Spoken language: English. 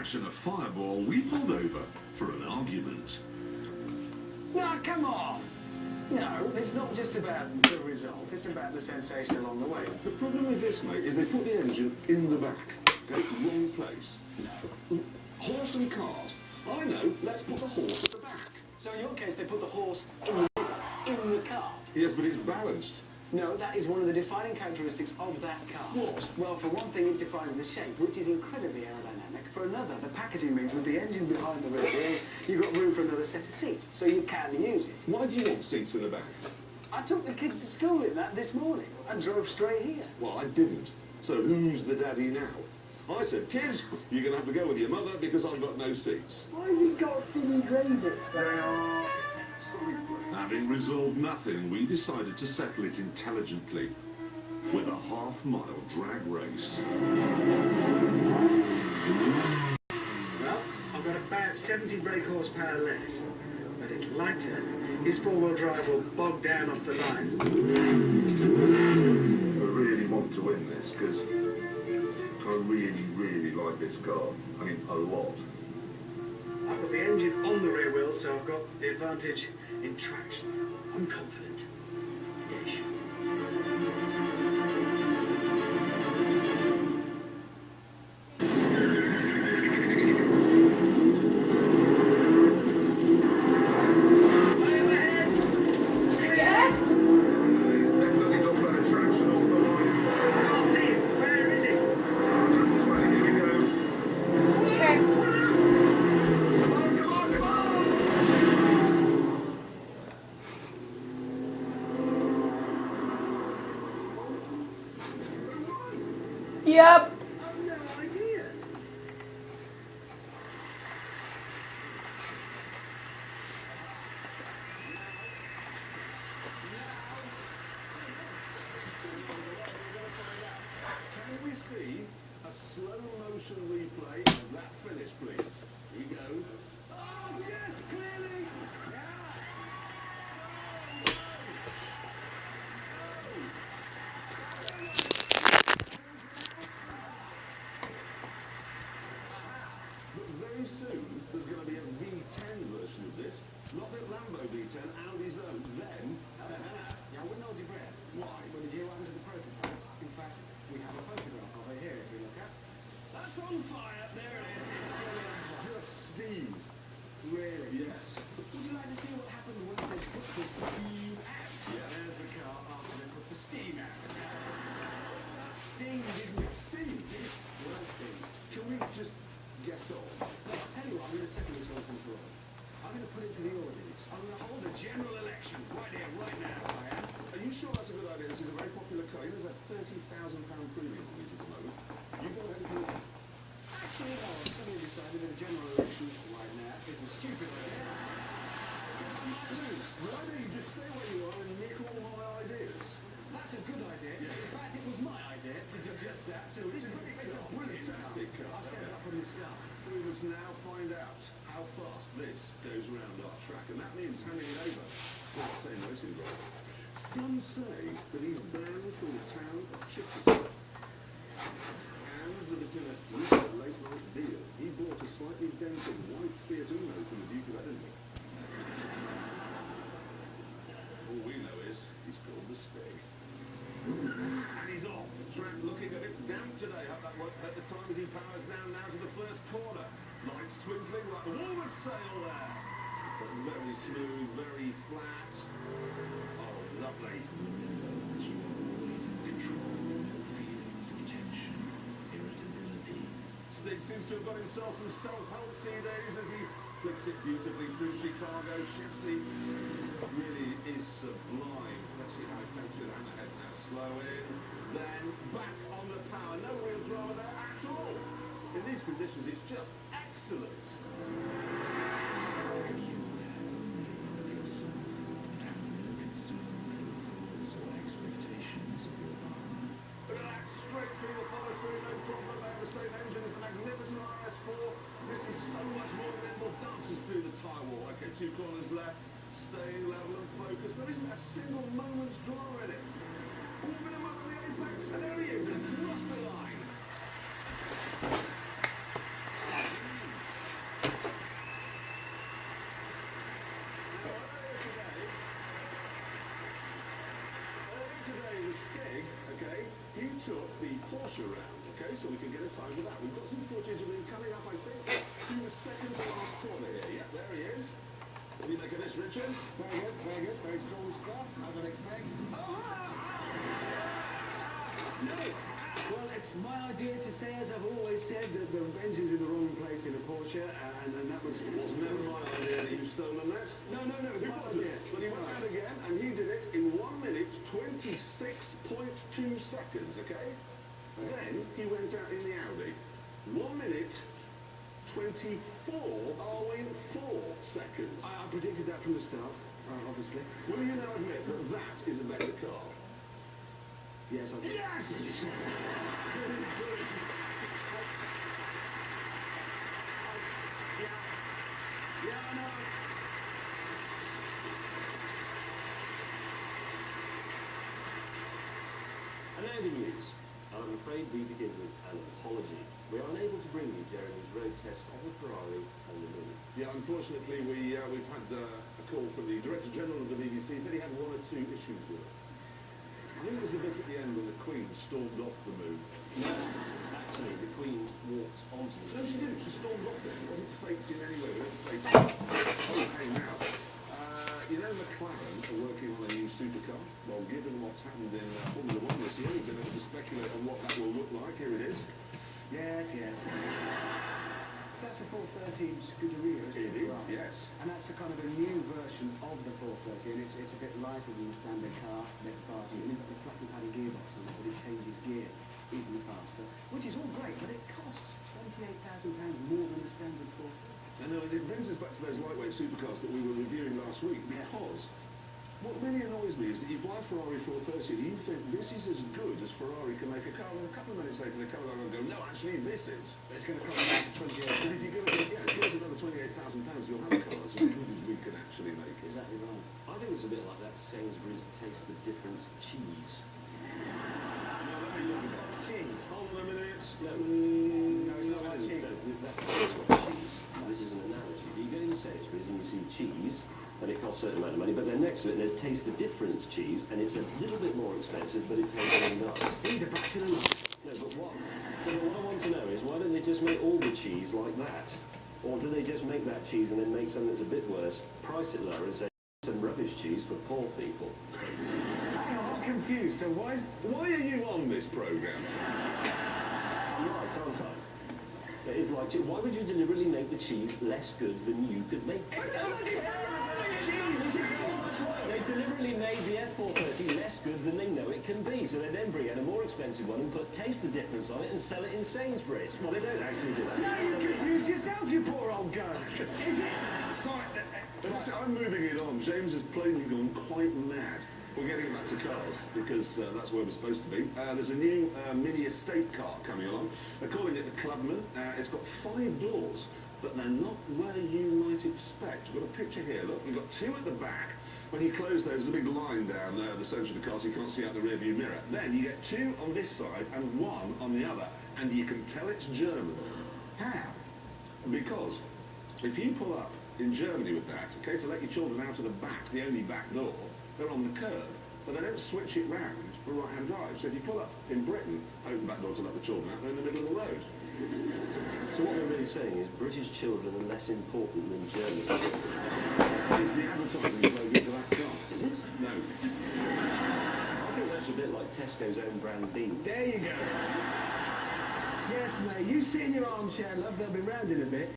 crash and a fireball, we pulled over for an argument. No, come on! No, it's not just about the result, it's about the sensation along the way. The problem with this, mate, is they put the engine in the back. Okay, wrong place. No. Horse and cars. I know, let's put the horse at the back. So in your case, they put the horse in the cart? Yes, but it's balanced. No, that is one of the defining characteristics of that car. What? Well, for one thing, it defines the shape, which is incredibly aerodynamic. For another, the packaging means with the engine behind the rear wheels, you've got room for another set of seats, so you can use it. Why do you want seats in the back? I took the kids to school in that this morning and drove straight here. Well, I didn't. So who's the daddy now? I said, kids, you're going to have to go with your mother because I've got no seats. Why has he got silly grey bits there? Having resolved nothing, we decided to settle it intelligently with a half-mile drag race. Well, I've got about 70 brake horsepower less, but it's lighter. His four-wheel drive will bog down off the line. I really want to win this because I really, really like this car. I mean, a lot. I've got the engine on the rear wheel, so I've got the advantage in traction. I'm confident. Ish. Yep. I've no idea. Can we see a slow-motion replay of that finish, please? Here we go. Oh, yes, clearly! But very soon, there's going to be a V10 version of this. Not the Lambo V10, Audi's own. Then, Yeah, I wouldn't hold your breath. why? But did you hear what happened to the prototype? In fact, we have a photograph of it here if you look at. That's on fire! There it is. It's going on just steam. Really? Yes. Would you like to see what happened once they put the steam out? Yeah. There's the car after they put the steam out. That's steam, isn't it? Steam? Well, steam. Can we just get on? Look, I'll tell you what, I'm going to settle this once and for all. I'm going to put it to the audience. I'm going to hold a general election right here, right now. I am. Are you sure that's a good idea? This is a very popular car. There's a £30,000 premium on it at the moment. You go ahead and do it. Actually, no, I've suddenly decided that a general election right now is a stupid idea. Why don't you just stay where you are and nick all my ideas? That's a good idea. Yeah. In fact, it was my idea to do just that. So it's a brilliant Fantastic car. I'll set it up on the start. We must now find out how fast this goes around our track, and that means handing it over to our team racing driver. Some say that he's banned from the town of Chichester, and that it's in a recent late-night deal. He bought a slightly dented white Fiat Uno from the Duke of Edinburgh. All we know is he's called the Stig. And he's off. Track looking a bit damp today at the time as he powers down now to the first corner. Lights twinkling like a walrus sail there. But very smooth, very flat. Oh, lovely. Stig seems to have got himself some self-help CDs as he flicks it beautifully through Chicago chassis. Really is sublime. Let's see how it comes with hammer ahead now. Slow in, then back on the power. No real drama there at all. In these conditions, it's just excellent. Relax, straight through the follow-through, no problem. They have the same engine as the magnificent RS4. This is so much more than Edward dances through the tyre wall. Okay, 2 corners left. Staying level and focused. There isn't a single moment's drama in it. Warming him up at the apex, and there he is, across the line. rush around, okay? So we can get a time for that. We've got some footage of him coming up, I think, to the second to last corner here. Yep, there he is. What do you make of this, Richard? Very good, very good. Very strong stuff, as I'd expect. No! Well, it's my idea to say, as I've always said, that the engine's in the wrong place in a Porsche, and that was... It was never my idea that you've stolen that. No, it was It my wasn't. idea. But he went out again, and he did it in 1 minute, 26.2 seconds, okay? Then he went out in the Audi. 1 minute, 24.4 seconds. I predicted that from the start, obviously. Will you now admit that that is a better car? Yes, I did. Yes! Yeah, I know. And now the news. I'm afraid we begin with an apology. We are unable to bring you Jeremy's road test of the Ferrari on the moon. Yeah, unfortunately, we've had a call from the Director General of the BBC. He said he had 1 or 2 issues with it. I think it was the bit at the end when the Queen stormed off the moon. No, actually, the Queen walked onto the No, moon. she didn't. She stormed off it. It wasn't faked in any way. It wasn't faked. Okay, now, you know McLaren are working on a new supercar. Well, given what's happened in Formula 1 this year, we've been able to speculate on what that will look like. Here it is. Yes. So that's a 430 Scuderia, isn't It it? is, Right. yes. And that's a kind of a new version of the 430, and it's a bit lighter than the standard car, a bit faster. And you've got the flattened padded gearbox on it, but it changes gear even faster, which is all great, but it costs £28,000 more than the standard 430. I know, it brings us back to those lightweight supercars that we were reviewing last week, because what really annoys me is that you buy a Ferrari 430 and you think this is as good as Ferrari can make a car, and a couple of minutes later they come along and go, no, actually this is. But it's going to cost you And if you give us another £28,000, you'll have a car as good as we can actually make it. Exactly right. I think it's a bit like that Sainsbury's Taste the Difference cheese. It's not cheese. Hold on a minute. No, it's not like cheese. That's not cheese. This is an analogy. You go to Sainsbury's and you see cheese, and it costs a certain amount of money, but then next to it there's Taste the Difference cheese, and it's a little bit more expensive, but it tastes really nice. Need a bachelor life. No, but what I want to know is, why don't they just make all the cheese like that? Or do they just make that cheese and then make something that's a bit worse, price it lower and say, some rubbish cheese for poor people? Hang on, I'm confused. So why Why are you on this programme? I'm right, aren't I? It is like, why would you deliberately make the cheese less good than you could make it? They deliberately made the F430 less good than they know it can be, so they then bring in a more expensive one and put Taste the Difference on it and sell it in Sainsbury's. Well, they don't actually do that. No, you confuse yourself, you poor old girl. Is it? Sorry, I'm moving it on. James has plainly gone quite mad. We're getting back to cars, because that's where we're supposed to be. There's a new mini estate car coming along. They're calling it the Clubman. It's got 5 doors, but they're not where you might expect. We've got a picture here, look. We've got 2 at the back. When you close those, there's a big line down there at the centre of the car, so you can't see out the rearview mirror. Then you get 2 on this side and 1 on the other, and you can tell it's German. How? Because if you pull up in Germany with that, okay, to let your children out of the back, the only back door, they're on the curb, but they don't switch it round for right-hand drive. So if you pull up in Britain, open back door to let the children out, they're in the middle of the road. So what they're really saying is British children are less important than German children. It's the advertising slogan for that car. Is it? No. I think that's a bit like Tesco's own brand bean. There you go. Yes, mate. You sit in your armchair, love. They'll be round in a bit.